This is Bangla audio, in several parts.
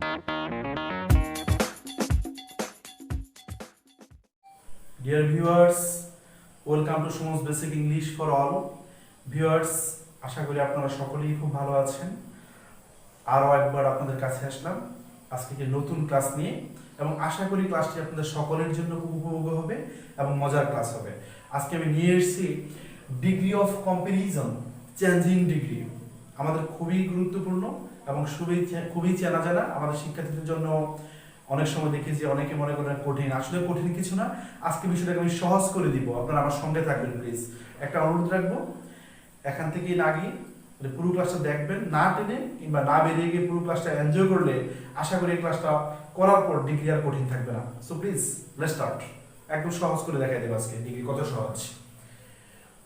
Dear viewers, welcome to Sumon's Basic English for All. Viewers, আশা করি আপনারা সকলেই খুব ভালো আছেন। আরও একবার আপনাদের কাছে আসলাম আজকে নতুন ক্লাস নিয়ে, এবং আশা করি ক্লাসটি আপনাদের সকলের জন্য খুব উপভোগ্য হবে এবং মজার ক্লাস হবে। আজকে আমি নিয়ে এসেছি degree of comparison, changing degree. আমাদের খুবই গুরুত্বপূর্ণ এবং খুবই চেনা জানা, আমাদের শিক্ষার্থীদের জন্য অনেক সময় দেখি যে অনেকে মনে করেন কঠিন, আসলে কঠিন কিছু না। আজকে বিষয়টাকে আমি সহজ করে দিব, আপনারা আমার সঙ্গে থাকবেন প্লিজ। একটা অনুরোধ রাখবো, এখান থেকে না গিয়ে পুরো ক্লাসটা দেখবেন, না টেনে কিংবা না বেরিয়ে গিয়ে পুরো ক্লাসটা এনজয় করলে আশা করি এই ক্লাসটা করার পর ডিগ্রি আর কঠিন থাকবে না। So please let's start. একদম সহজ করে দেখাই দেবো আজকে ডিগ্রি কত সহজ।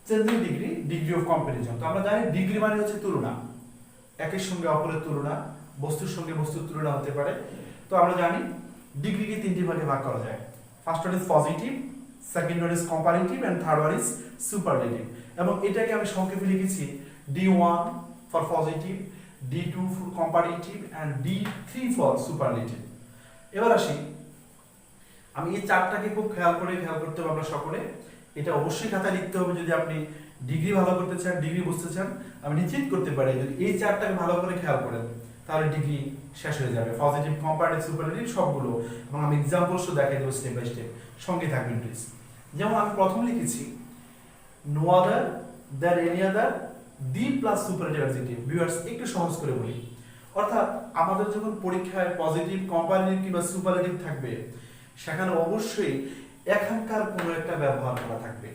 Changing degree, degree of comparison. তো আমরা জানি ডিগ্রি মানে হচ্ছে তুলনা, একের সঙ্গে অপরের তুলনা, বস্তুর সঙ্গে বস্তুর তুলনা হতে পারে। তো আমরা জানি ডিগ্রিকে তিনটি ভাগে ভাগ করা যায়। First one is positive, second one is comparative and third one is superlative. এবং এটাকে আমি সংক্ষেপে লিখেছি D1 for positive, D2 for comparative and D3 for superlative. এবার আসি, আমি এই চারটাকে খুব খেয়াল করতে হবে আমরা সকলে। এটা অবশ্যই খাতায় লিখতে হবে যদি আপনি ডিগ্রি ভালো করতে চান, ডিগ্রি বুঝতে চান। আমি নিশ্চিত করতে পারি যদি এই চারটাকে ভালো করে খেয়াল করেন তাহলে ডিগ্রি শেষ হয়ে যাবে, পজিটিভ, কম্পারেটিভ, সুপারলেটিভ সবগুলো। এবং আমি এক্সাম্পলসও দেখাই দেবো স্টেপ বাই স্টেপ, সঙ্গে থাকবেন প্লিজ। যেমন আমি প্রথম লিখেছি no other than any other the plus superlative adjective. Viewers, একটু সহজ করে বলি, অর্থাৎ আমাদের যখন পরীক্ষায় পজিটিভ, কম্পারেটিভ কিংবা সুপারলেটিভ থাকবে, সেখানে অবশ্যই এখানকার কোনো একটা ব্যবহার করা থাকবে।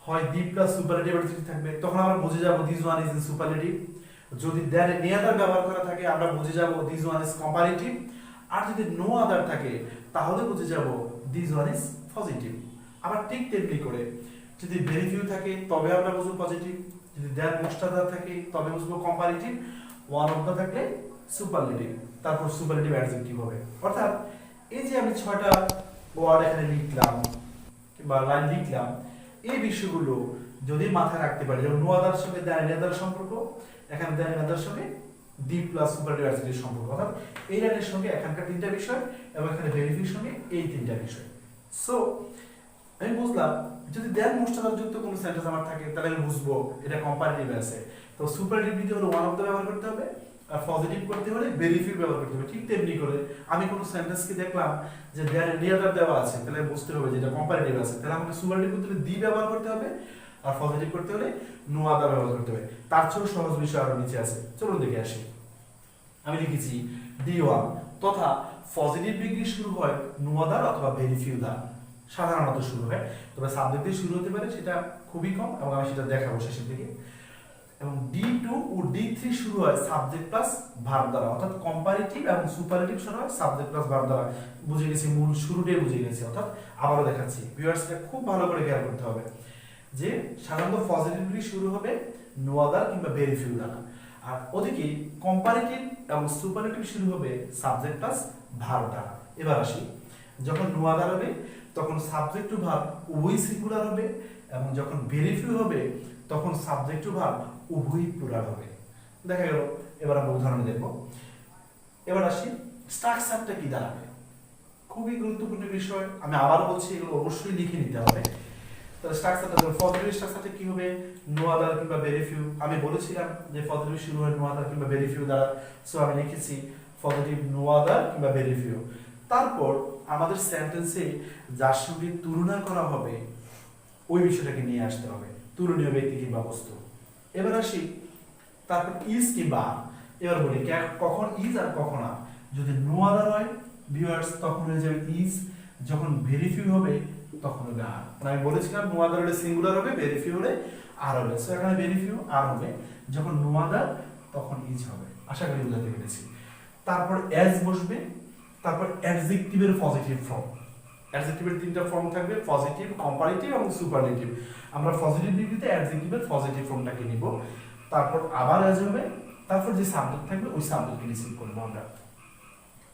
হয় দি প্লাস সুপারলেটিভ অ্যাডজেক্টিভ থাকবে, তখন আমরা বুঝে যাব this one is the superlative. যদি দ্যান এনি আদার ব্যবহার করা থাকে আমরা বুঝে যাব দিস ওয়ান ইজ কম্পারেটিভ। আর যদি নো আদার থাকে তাহলে বুঝে যাব দিস ওয়ান ইজ পজিটিভ। আবার ঠিক তেমনি করে যদি ভেরি ফিউ থাকে তবে আমরা বুঝবো পজিটিভ, যদি দ্যান মোস্ট আদার থাকে তবে বুঝবো কম্পারেটিভ, ওয়ান অফ দা থাকলে সুপারলেটিভ, তারপর সুপারলেটিভ অ্যাডজেক্টিভ হবে। অর্থাৎ এই যে আমি 6টা ওয়ার্ড এখানে লিখলাম বা লাইন লিখলাম, এই বিষয়গুলো যদি মাথায় রাখতে পারি, যেমন নো আদার সঙ্গে দ্যান এনি আদার সম্পর্ক, এখানে দ্যান এনি আদার সঙ্গে দি প্লাস সুপারলেটিভ অ্যাডজেক্টিভ সম্পর্ক, অর্থাৎ এই লাইনের সঙ্গে এখানকার তিনটা বিষয় এবং এখানে ভেরি ফিউর সঙ্গে এই তিনটা বিষয়। সো আমি বুঝলাম যদি দ্যান মোস্ট আদার যুক্ত কোনো সেন্টেন্স আমার থাকে তাহলে আমি বুঝবো এটা কম্পারেটিভ আছে। তো সুপারলেটিভ দিতে হলে ওয়ান অফ দ্য ব্যবহার করতে হবে, আর পজিটিভ করতে হলে ভেরি ফিউ ব্যবহার করতে হবে। ঠিক তেমনি করে আমি কোনো সেন্টেন্সকে দেখলাম যে দ্যান এনি আদার দেওয়া আছে, তাহলে বুঝতে হবে যে এটা কম্পারেটিভ আছে, তাহলে আমাকে সুপারলেটিভ করতে হলে দি ব্যবহার করতে হবে, আর পজিটিভ করতে হলে নো আদার ব্যবহার করতে হবে। তার চেয়েও সহজ বিষয় আরো নিচে আছে, চলুন দেখে আসি। আমি লিখেছি D1 তথা পজিটিভ ডিগ্রি শুরু হয় নো আদার অথবা ভেরি ফিউ দ্বারা, সাধারণত শুরু হয়, তবে সাবজেক্ট দিয়ে শুরু হতে পারে, সেটা খুবই কম এবং আমি সেটা দেখাবো শেষের দিকে। এবং D2 ও D3 শুরু হয় সাবজেক্ট প্লাস ভার্ব দ্বারা, অর্থাৎ কম্পারেটিভ এবং সুপারলেটিভ শুরু হয় সাবজেক্ট প্লাস ভার্ব দ্বারা। বুঝে গেছি, মূল শুরুটাই বুঝে গেছি। অর্থাৎ আবারও দেখাচ্ছি, ভিউয়ার্সকে খুব ভালো করে খেয়াল করতে হবে যে সাধারণত পজিটিভ ডিগ্রি শুরু হবে নো আদার কিংবা ভেরি ফিউ দ্বারা, আর ওদিকে কম্পারেটিভ এবং সুপারলেটিভ শুরু হবে সাবজেক্ট প্লাস ভার্ব দ্বারা। এবার আসি, যখন নো আদার হবে তখন সাবজেক্ট টু ভার্ব উভয় সিঙ্গুলার হবে, এবং যখন ভেরি ফিউ হবে তখন সাবজেক্ট টু ভার্ব উভয় প্লুরাল হবে। দেখা গেল। এবার আমরা উদাহরণ দেখব। এবার আসি, স্ট্রাকচারটা কি দাঁড়াবে, খুবই গুরুত্বপূর্ণ বিষয়। আমি আবার বলছি, এগুলো অবশ্যই লিখে নিতে হবে। তাহলে স্ট্রাকচারটা পজিটিভ স্ট্রাকচারটা কি হবে, নো আদার কিংবা ভেরি ফিউ। আমি বলেছিলাম যে পজিটিভ শুরু হয় নো আদার কিংবা ভেরি ফিউ দ্বারা, সো আমি লিখেছি পজিটিভ নো আদার কিংবা ভেরি ফিউ। তারপর আমাদের সেন্টেন্সে যার সঙ্গে তুলনা করা হবে ওই বিষয়টাকে নিয়ে আসতে হবে, তুলনীয় ব্যক্তি কিংবা বস্তু। এবার আসি, তারপর ইজ কিংবা, এবার বলি কখন ইজ আর কখন আর। যদি নো আদার হয় ভিউয়ার্স তখন হয়ে যাবে ইজ, যখন ভেরি ফিউ হবে তখন হবে আর। আমি বলেছিলাম নো আদার হলে সিঙ্গুলার হবে, ভেরি ফিউ হলে আর হবে। সো এখানে ভেরি ফিউ আর হবে, যখন নো আদার তখন ইজ হবে। আশা করি বুঝাতে পেরেছি। তারপর অ্যাজ বসবে, তারপর অ্যাডজেক্টিভের পজিটিভ ফর্ম। অ্যাডজেক্টিভের তিনটা ফর্ম থাকবে, পজিটিভ, কম্পারেটিভ এবং সুপারলেটিভ। আমরা পজিটিভ ডিগ্রিতে অ্যাডজেক্টিভের পজিটিভ ফর্মটাকে নিব, তারপর আবার অ্যাজ হবে, তারপর যে সাবজেক্ট থাকবে ওই সাবজেক্টকে রিসিভ করব আমরা।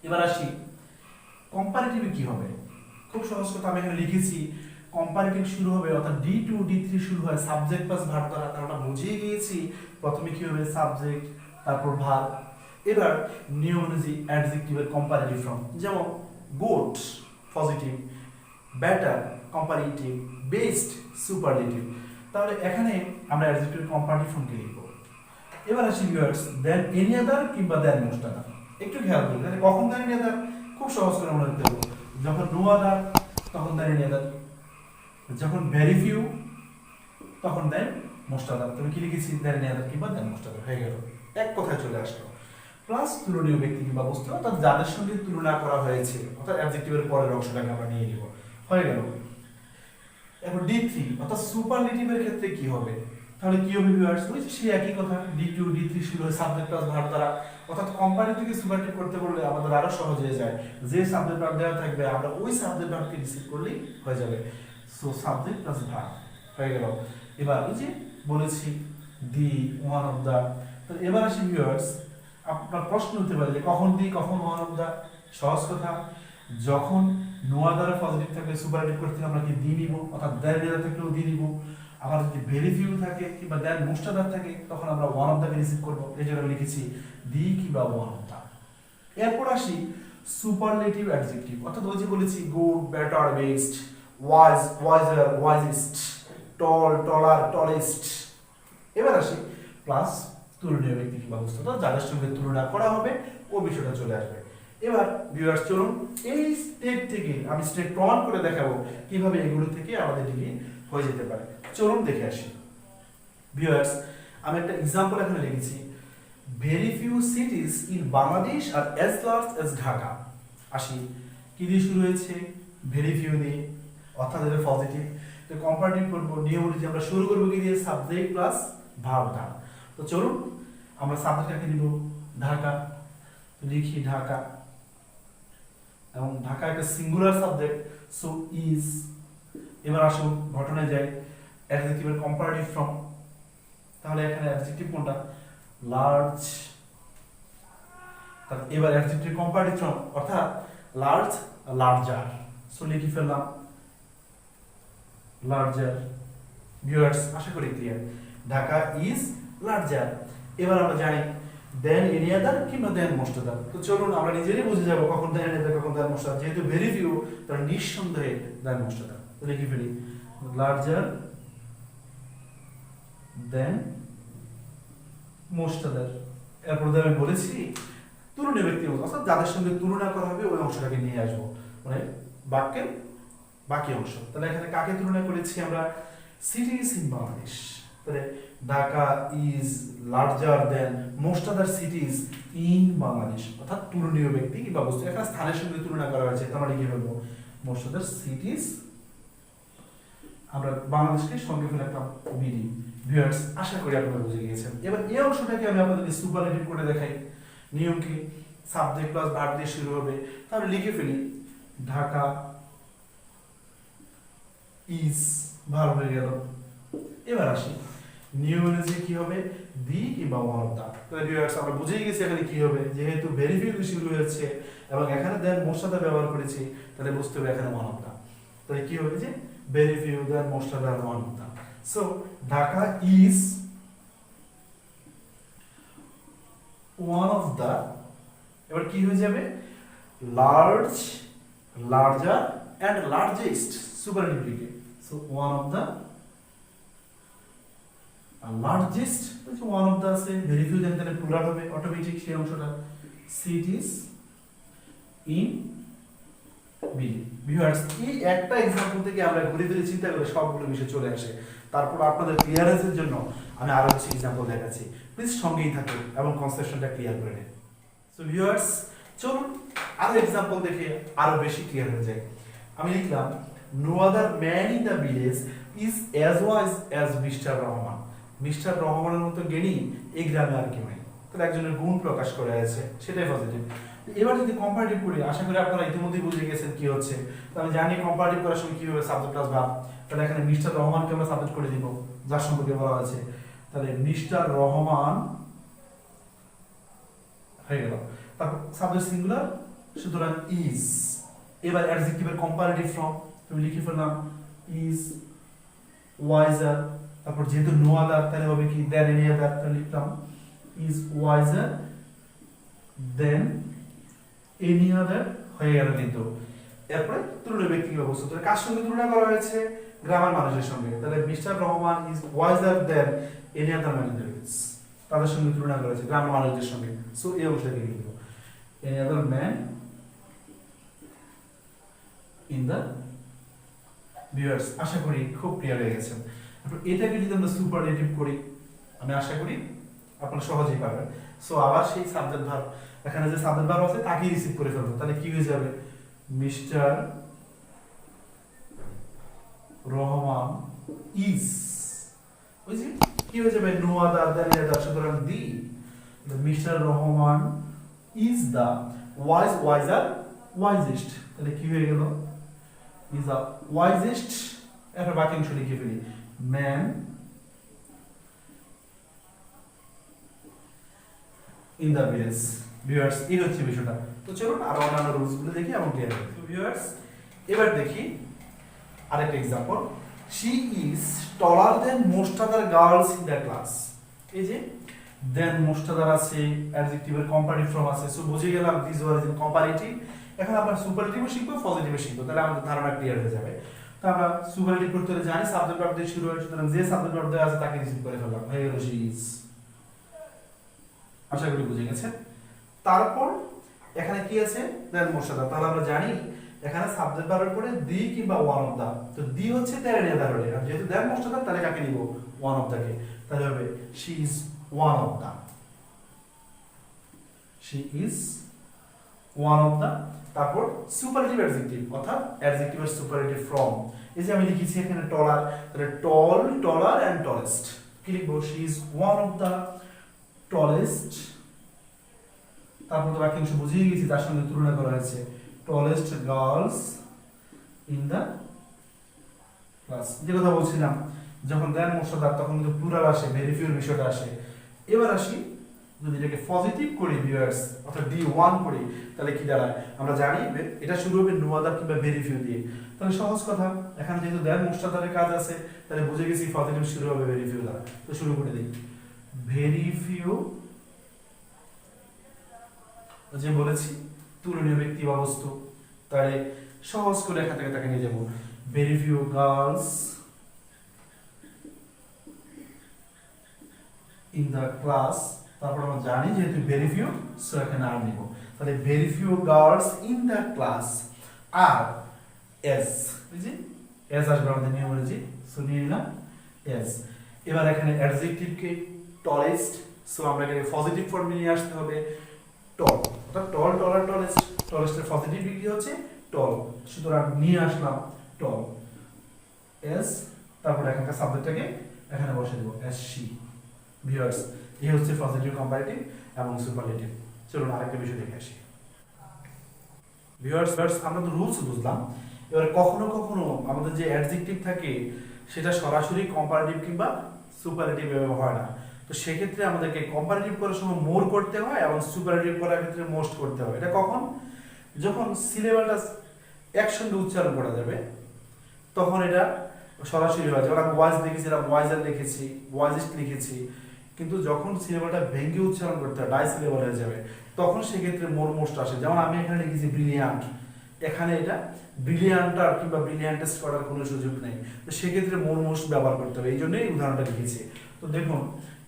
এবার আসি, কম্পারেটিভে কি হবে, খুব সহজ কথা। আমি এখানে লিখেছি কম্পারেটিভ শুরু হবে, অর্থাৎ D2 D3 শুরু হয় সাবজেক্ট প্লাস ভার্ব দ্বারা। আমরা বুঝিয়ে গিয়েছি প্রথমে কি হবে সাবজেক্ট, তারপর ভার্ব। এবার নিয়ম অনুযায়ী অ্যাডজেক্টিভের কম্পারেটিভ ফর্ম, যেমন good positive, better comparative, best superlative. তাহলে এখানে আমরা অ্যাডজেক্টিভের কম্পারেটিভ ফর্মকে লিখব। এবার আসি ভিউয়ার্স, দেন এনি আদার কিংবা দেন মোস্ট আদার। একটু খেয়াল করুন তাহলে কখন দেন এনি আদার, খুব সহজ করে আমরা লিখতে পারবো। যখন নো আদার তখন দেন এনি আদার, যখন ভেরি ফিউ তখন দেন মোস্ট আদার। তুমি কি লিখেছি? দেন এনি আদার কিংবা দেন মোস্ট আদার হয়ে গেল, এক কথায় চলে আসলো। প্লাস তুলনীয় ব্যক্তি কিংবা বস্তু, অর্থাৎ যাদের সঙ্গে তুলনা করা হয়েছে, অর্থাৎ অ্যাডজেক্টিভের পরের অংশটাকে আমরা নিয়ে নিব, হয়ে গেল। এবার D3 অর্থাৎ সুপারলেটিভের ক্ষেত্রে কি হবে? তাহলে কি হবে ভিউয়ার্স? ওই যে সেই একই কথা, D2 D3 শুরু হয় সাবজেক্ট প্লাস ভার্ব দ্বারা, অর্থাৎ কম্পারেটিভকে সুপারলেটিভ করতে বললে আমাদের আরো সহজ হয়ে যায়। যে সাবজেক্ট ভার্ব দেওয়া থাকবে আমরা ওই সাবজেক্ট ভার্বকে রিসিভ করলেই হয়ে যাবে। সো সাবজেক্ট প্লাস ভার্ব হয়ে গেল। এবার এই যে বলেছি দি ওয়ান অফ দা, তো এবার আসি ভিউয়ার্স, আপনার প্রশ্ন হতে পারে যে কখন দি কখন ওয়ান অফ দা। সহজ কথা, যখন নোয়া দ্বারা পজিটিভ থাকলে সুপারলেটিভ করতে আমরা কি দি নিব, অর্থাৎ দেন দ্বারা থাকলেও দি নিব। আবার যদি ভেরি ফিউ থাকে কিংবা দেন মোস্ট আদার থাকে তখন আমরা ওয়ান অফ দাকে রিসিভ করব, এই জন্য আমি লিখেছি দি কিংবা ওয়ান অফ দা। এরপর আসি সুপারলেটিভ অ্যাডজেক্টিভ, অর্থাৎ ওই যে বলেছি good better best, wise wiser wisest, tall taller tallest. এবার আসি প্লাস তুলনীয় ব্যক্তি কিংবা বস্তু, যাদের সঙ্গে তুলনা করা হবে ও বিষয়টা চলে আসবে। এবার ভিউয়ার্স চলুন এই স্টেপ থেকে আমি স্টেপ প্রমাণ করে দেখাবো কিভাবে এগুলো থেকে আমাদের ডিগ্রি হয়ে যেতে পারে। চলুন দেখে আসি। ভিউয়ার্স আমি একটা एग्जांपल এখানে লিখেছি, very few cities in Bangladesh are as large as Dhaka. আসি কি দিয়ে শুরু হয়েছে? ভেরি ফিউ দিয়ে, অর্থাৎ এটা পজিটিভ। তো কম্পারেটিভ করব, নিয়ম অনুযায়ী আমরা শুরু করব কি দিয়ে? সাবজেক্ট প্লাস ভার্ব দ্বারা। তো চলুন আমরা সাবজেক্টটাকে নিব ঢাকা, লিখি ঢাকা, এবং ঢাকা একটা সিঙ্গুলার সাবজেক্ট, সো ইজ। এবার আসুন ঘটনায় যাই, অ্যাডজেক্টিভের কম্পারেটিভ ফর্ম। তাহলে এখানে অ্যাডজেক্টিভ কোনটা? লার্জ। তাহলে এবার অ্যাডজেক্টিভ কম্পারেটিভ ফর্ম অর্থাৎ লার্জ লার্জার, সো লিখে ফেললাম লার্জার। ভিউয়ার্স আশা করি ক্লিয়ার, ঢাকা ইজ লার্জার। এবার আমরা জানি দেন এনি আদার কিংবা দেন মোস্ট আদার। তো চলুন আমরা নিজেরই বুঝে যাব কখন দেন এনি আদার কখন দেন মোস্ট আদার। যেহেতু ভেরি ফিউ তার নিঃসন্দেহে দেন মোস্ট আদার, তো লিখে ফেলি লার্জার দেন মোস্ট আদার। এরপর আমি বলেছি তুলনীয় ব্যক্তি অর্থাৎ যাদের সঙ্গে তুলনা করা হবে ওই অংশটাকে নিয়ে আসবো, মানে বাক্যের বাকি অংশ। তাহলে এখানে কাকে তুলনা করেছি আমরা? Cities in Bangladesh. তাহলে Dhaka is larger than most other cities in Bangladesh, অর্থাৎ তুলনীয় ব্যক্তি কিংবা বস্তু এখানে স্থানের সঙ্গে তুলনা করা হয়েছে, তাহলে কি বলবো? Most other সিটিজ। আমরা বাংলাদেশকে সঙ্গে ফেলে একটা বিডি। ভিউয়ার্স আশা করি আপনারা বুঝে গিয়েছেন। এবার এই অংশটাকে আমি আপনাদেরকে সুপারলেটিভ করে দেখাই। নিয়ম কি? সাবজেক্ট প্লাস ভার্ব দিয়ে শুরু হবে, তাহলে লিখে ফেলি ঢাকা ইজ, ভার্ব হয়ে গেল। এবার আসি নিয়ম অনুযায়ী কি হবে? দি কিংবা ওয়ান অফ দা। তাহলে ভিউয়ার্স আমরা বুঝেই গেছি এখানে কি হবে, যেহেতু ভেরি ফিউ দিয়ে শুরু হয়েছে এবং এখানে দেন মোস্ট আদার ব্যবহার করেছি, তাহলে বুঝতে হবে এখানে ওয়ান অফ দা। তাহলে কি হবে? যে very few then most other one of the. So Dhaka is one of the. এবার কি হয়ে যাবে? Large larger and largest superlative. So one of the largest, one of the আছে, ভেরি ফিউ দেন তাহলে প্লুরাল হবে অটোমেটিক সেই অংশটা, সিটিজ ইন বি। ভিউয়ার্স এই একটা एग्जांपल থেকে আমরা ঘুরে ফিরে চিন্তা করে সবগুলো বিষয় চলে আসে। তারপর আপনাদের ক্লিয়ারেন্সের জন্য আমি আরো কিছু एग्जांपल দেখাচ্ছি, প্লিজ সঙ্গেই থাকুন এবং কনসেপশনটা ক্লিয়ার করে নিন। সো ভিউয়ার্স চলুন আরো एग्जांपल দেখে আরো বেশি ক্লিয়ার হয়ে যায়। আমি লিখলাম no other man in the village is as wise as mister Rahman. Mister রহমানের মতো জ্ঞানী এই গ্রামে আর কেউ নেই। তাহলে একজনের গুণ প্রকাশ করে আছে, সেটাই পজিটিভ। এবার যদি কম্পারেটিভ করি, আশা করি আপনারা ইতিমধ্যেই বুঝে গেছেন কি হচ্ছে। তো আমি জানি কম্পারেটিভ করার সময় কি হবে, সাবজেক্ট প্লাস ভার্ব। তাহলে এখানে মিস্টার রহমানকে আমরা সাবজেক্ট করে দিব যার সম্পর্কে বলা আছে। তাহলে মিস্টার রহমান হয়ে গেল, তারপর সাবজেক্ট সিঙ্গুলার, সুতরাং ইজ। এবার অ্যাডজেক্টিভের কম্পারেটিভ ফর্ম তুমি লিখে ফেললাম ইজ ওয়াইজার। তারপর যেহেতু নো আদার তাহলে হবে কি? দেন এনি আদার, তাহলে লিখলাম is wiser than any other হয়ে গেল কিন্তু। এরপরে তুলনীয় ব্যক্তিগত বস্তু, তাহলে কার সঙ্গে তুলনা করা হয়েছে? গ্রামের মানুষের সঙ্গে। তাহলে mister Rahman is wiser than any other man in the village, তাদের সঙ্গে তুলনা করা হয়েছে, গ্রামের মানুষদের সঙ্গে। সো এই অংশটাকে লিখব, any other man in the viewers. আশা করি খুব ক্লিয়ার হয়ে গেছে। তারপর এটাকে যদি আমরা সুপারলেটিভ করি, আমি আশা করি আপনারা সহজেই পাবেন। সো আবার সেই সাবজেক্ট ভার্ব, এখানে যে সাবজেক্ট ভার্ব আছে তাকেই রিসিভ করে ফেলবো। তাহলে কি হয়ে যাবে? মিস্টার রহমান ইজ, বুঝলি কি হয়ে যাবে? নো আদার দেন আদার, সুতরাং the mister Rahman is the wiser wisest. তাহলে কি হয়ে গেল? Is the wisest. এরপর বাকি অংশ লিখে ফেলি, man in the village. Viewers এই হচ্ছে বিষয়টা। তো চলুন আরো অন্যান্য রুলস গুলো দেখি এবং ক্লিয়ার করি। তো ভিউয়ার্স এবার দেখি আরেকটা example, she is taller than most other girls in the class. এই যে দেন মোস্ট আদার আছে, অ্যাডজেক্টিভের কম্পারেটিভ ফর্ম আছে। সো বুঝে গেলাম দিস ওয়াজ ইন কম্পারেটিভ। এখন আমরা সুপারলেটিভও শিখবো, পজিটিভও শিখবো, তাহলে আমাদের ধারণা ক্লিয়ার হয়ে যাবে। তো আমরা সুপারলেটিভ করতে হলে জানি সাবজেক্ট ভার্ব দিয়ে শুরু হয়, সুতরাং যে সাবজেক্ট ভার্ব দেওয়া আছে তাকে রিসিভ করে ফেললাম, হয়ে গেল শি ইজ। আশা করি বুঝে গেছেন। তারপর এখানে কি আছে? দেন মোস্ট আদার। তাহলে আমরা জানি এখানে সাবজেক্ট ভার্বের পরে দি কিংবা ওয়ান অফ দা। তো দি হচ্ছে দেন এনি আদার হলে, আর যেহেতু দেন মোস্ট আদার তাহলে কাকে নিব? ওয়ান অফ দাকে। তাহলে হবে she is one of the, she is one of the. তারপর সুপারলেটিভ অ্যাডজেক্টিভ অর্থাৎ অ্যাডজেক্টিভের সুপারলেটিভ ফর্ম। এই যে আমি লিখেছি এখানে টলার, তাহলে টল, টলার এন্ড টলেস্ট। কি লিখবো? She is one of the tallest. তারপর তো বাকি অংশ বুঝিয়ে গেছি, তার সঙ্গে তুলনা করা হয়েছে, tallest girls in the class. যে কথা বলছিলাম, যখন দেন মোস্ট আদার তখন কিন্তু প্লুরাল আসে, ভেরি ফিউর বিষয়টা আসে। এবার আসি, যদি এটাকে পজিটিভ করি ভিউয়ার্স অর্থাৎ ডি ওয়ান করি, তাহলে কি দাঁড়ায়? আমরা জানি এটা শুরু হবে নো আদার কিংবা ভেরি ফিউ দিয়ে। তাহলে সহজ কথা, এখানে যেহেতু দেন মোস্ট আদারের কাজ আছে, তাহলে বুঝে গেছি পজিটিভ শুরু হবে ভেরি ফিউ দ্বারা। তো শুরু করে দিই, ভেরি ফিউ, যে বলেছি তুলনীয় ব্যক্তি বা বস্তু, তাহলে সহজ করে এখান থেকে তাকে নিয়ে যাবো, very few girls in the class. তারপর আমরা জানি যেহেতু ভেরি ফিউ, সো এখানে আর নিব, তাহলে very few girls in the class. Are as, বুঝছি এস আসবে আমাদের নিয়ম অনুযায়ী, সো নিয়ে নিলাম এস। এবার এখানে অ্যাডজেক্টিভকে টলেস্ট, সো আমরা এখানে পজিটিভ ফর্মে নিয়ে আসতে হবে, টল। অর্থাৎ টল, টলার, টলেস্ট। টলেস্টের পজিটিভ ডিগ্রি হচ্ছে টল, সুতরাং নিয়ে আসলাম টল এস। তারপর এখানকার সাবজেক্টটাকে এখানে বসে দেবো এস সি। ভিউয়ার্স এই হচ্ছে পজিটিভ, কম্পারেটিভ এবং সুপারলেটিভ। চলুন আরেকটা বিষয় দেখে আসি। ভিউয়ার্স আমরা তো রুলস বুঝলাম, এবারে কখনো কখনো আমাদের যে অ্যাডজেক্টিভ থাকে সেটা সরাসরি কম্পারেটিভ কিংবা সুপারলেটিভ ব্যবহার হয় না। তো সেক্ষেত্রে আমাদেরকে কম্পারেটিভ করার সময় মোর করতে হয় এবং সুপারলেটিভ করার ক্ষেত্রে মোস্ট করতে হয়। এটা কখন? যখন সিলেবালটা একসঙ্গে উচ্চারণ করা যাবে তখন এটা সরাসরি হয়। যেমন আমি ওয়াইজ লিখেছিলাম, ওয়াইজার লিখেছি, ওয়াইজেস্ট লিখেছি, কিন্তু যখন সিলেবালটা ভেঙে উচ্চারণ করতে হয়, ডাই সিলেবাল হয়ে যাবে, তখন সেক্ষেত্রে মোর মোস্ট আসে। যেমন আমি এখানে লিখেছি ব্রিলিয়ান্ট, এখানে এটা ব্রিলিয়ান্টার কিংবা ব্রিলিয়ান্টেস্ট করার কোনো সুযোগ নেই, তো সেক্ষেত্রে মোর মোস্ট ব্যবহার করতে হবে। এই জন্যই উদাহরণটা লিখেছি। তো দেখুন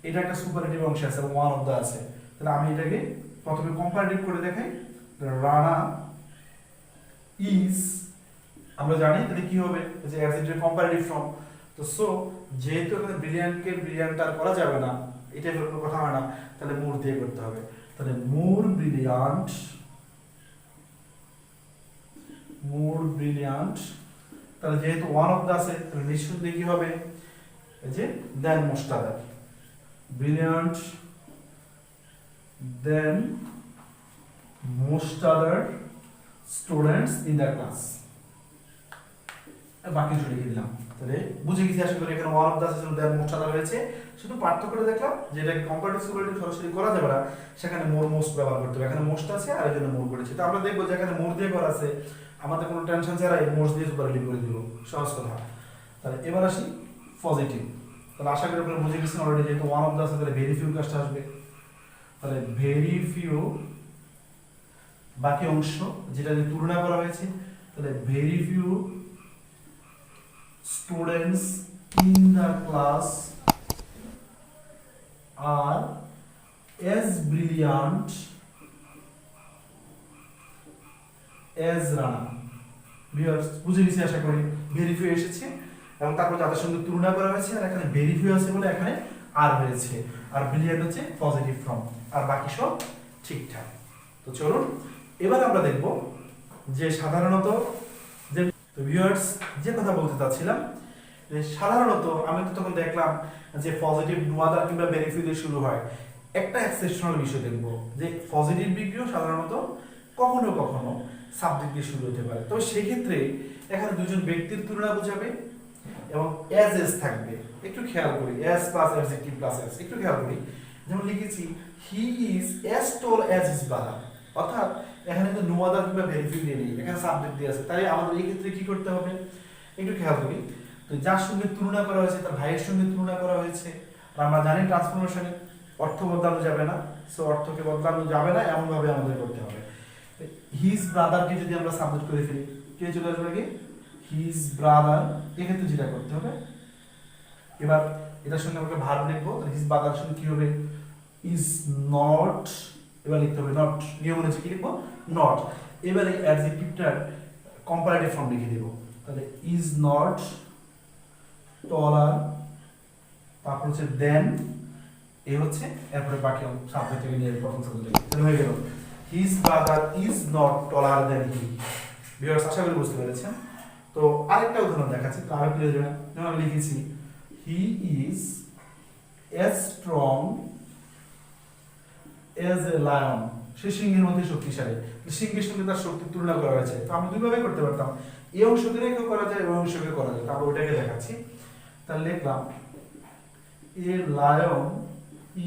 এটা একটা সুপারলেটিভ অংশ আছে, ওয়ান অফ দা আছে, তাহলে আমি এটাকে প্রথমে কম্পারেটিভ করে দেখাই, রানা ইজ, আমরা জানি তাহলে কি হবে যে অ্যাডজেক্টিভ কম্পারেটিভ ফর্ম। তো সো যেহেতু এখানে ব্রিলিয়ান্টকে ব্রিলিয়ান্টার করা যাবে না, এটা কোনো কথা হয় না, তাহলে মোর দিয়ে করতে হবে। তাহলে মোর ব্রিলিয়ান্ট, মোর ব্রিলিয়ান্ট, তাহলে যেহেতু ওয়ান অফ দা আছে তাহলে নিশ্চয়ই কি হবে? এই যে than most other, brilliant than most other students in the class. বাকি লিখে দিলাম, তাহলে বুঝে গেছি আশা করি। এখানে ওয়ান অফ দা আছে, দেন মোস্ট আদার হয়েছে, শুধু পার্থক্য দেখলাম যে এটাকে কম্পারেটিভ সুপারলেটিভ সরাসরি করা যাবে না, সেখানে মোর মোস্ট ব্যবহার করতে হবে। এখানে মোস্ট আছে আর এখানে মোর করেছে, তো আমরা দেখবো যে এখানে মোর দিয়ে করা আছে, আমাদের কোনো টেনশন ছাড়াই মোস্ট দিয়ে সুপারলেটিভ করে দিব, সহজ কথা। তাহলে এবার আসি পজিটিভ। তাহলে আশা করি আপনারা বুঝে গেছেন অলরেডি, যেহেতু ওয়ান অফ দা আছে তাহলে ভেরি ফিউ কাজটা আসবে। তাহলে ভেরি ফিউ বাকি অংশ যেটা দিয়ে তুলনা করা হয়েছে, তাহলে very few students in the class are as brilliant as Rana. Viewers বুঝে গেছি আশা করি, ভেরিফাই এসেছে এবং তারপর যাদের সঙ্গে তুলনা করা হয়েছে আর এখানে ভেরিফাই আছে বলে এখানে আর হয়েছে, আর ব্রিলিয়ান্ট হচ্ছে পজিটিভ ফর্ম, আর বাকি সব ঠিকঠাক। তো চলুন এবার আমরা দেখব যে সাধারণত যে ভিউয়ার্স যে কথা বলতে চাচ্ছিলাম, যে সাধারণত আমি তো তখন দেখলাম যে পজিটিভ নো আদার কিংবা ভেরিফাই দিয়ে শুরু হয়। একটা এক্সেপশনাল বিষয় দেখব যে পজিটিভ বিক্রিও সাধারণত কখনো কখনো সাবজেক্ট দিয়ে শুরু হতে পারে। তবে সেক্ষেত্রে এখানে দুজন ব্যক্তির তুলনা বোঝাবে এবং অ্যাজ এস থাকবে। একটু খেয়াল করি, as plus adjective plus S, একটু খেয়াল করি। যেমন লিখেছি he is as tall as his brother, অর্থাৎ এখানে কিন্তু নো আদার কিংবা ভেরিফাই দিয়ে নেই, এখানে সাবজেক্ট দিয়ে আছে। তাই আমাদের এই ক্ষেত্রে কি করতে হবে, একটু খেয়াল করি। তো যার সঙ্গে তুলনা করা হয়েছে তার ভাইয়ের সঙ্গে তুলনা করা হয়েছে, আর আমরা জানি ট্রান্সফরমেশনে অর্থ বদলানো যাবে না, সো অর্থকে বদলানো যাবে না, এমন ভাবে আমাদের করতে হবে। হিজ ব্রাদারকে যদি আমরা সাবজেক্ট করে ফেলি, কে চলে আসবে আগে, হিজ ব্রাদার, এক্ষেত্রে যেটা করতে হবে। এবার এটার সঙ্গে আমাকে ভার্ব লিখবো, হিজ ব্রাদার সঙ্গে কি হবে, ইজ নট, এবার লিখতে হবে নট, নিয়ম অনুযায়ী কি লিখবো, নট। এবার এই অ্যাডজেক্টিভটার কম্পারেটিভ ফর্ম লিখে দেব, তাহলে ইজ নট টলার, তারপর হচ্ছে দেন, এই হচ্ছে এরপরে বাকি সাবজেক্ট থেকে নিয়ে প্রথম সাবজেক্ট তাহলে হয়ে গেল his brother is not taller than he. Viewers আশা করি বুঝতে পেরেছেন। তো আরেকটা উদাহরণ দেখাচ্ছি, তো আরো ক্লিয়ার যাবে। যেমন আমি লিখেছি he is as strong as a lion, সে সিংহের মধ্যে শক্তিশালী। সিংহের সঙ্গে তার শক্তির তুলনা করা হয়েছে। তো আমরা দুইভাবে করতে পারতাম, এই অংশকে রেখেও করা যায়, ওই অংশকে করা যায়। তারপর ওটাকে দেখাচ্ছি। তাহলে লিখলাম a lion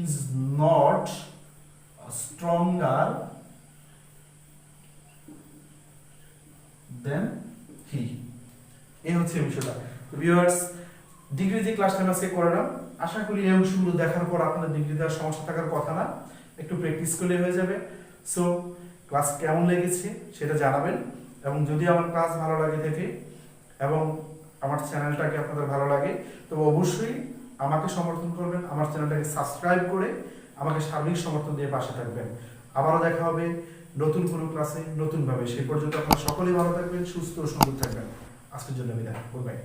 is not stronger than he, এই হচ্ছে বিষয়টা। তো ভিউয়ার্স ডিগ্রি যে ক্লাসটা আজকে করলাম, আশা করি এই অংশগুলো দেখার পর আপনাদের ডিগ্রি দেওয়ার সমস্যা থাকার কথা না, একটু প্র্যাকটিস করলে হয়ে যাবে। সো ক্লাস কেমন লেগেছে সেটা জানাবেন, এবং যদি আমার ক্লাস ভালো লাগে থাকে এবং আমার চ্যানেলটাকে আপনাদের ভালো লাগে, তো অবশ্যই আমাকে সমর্থন করবেন, আমার চ্যানেলটাকে সাবস্ক্রাইব করে আমাকে সার্বিক সমর্থন দিয়ে পাশে থাকবেন। আবারও দেখা হবে নতুন কোনো ক্লাসে নতুনভাবে। সেই পর্যন্ত আপনারা সকলেই ভালো থাকবেন, সুস্থ ও সুন্দর থাকবেন। আজকের জন্য বিদায়, বাই বাই।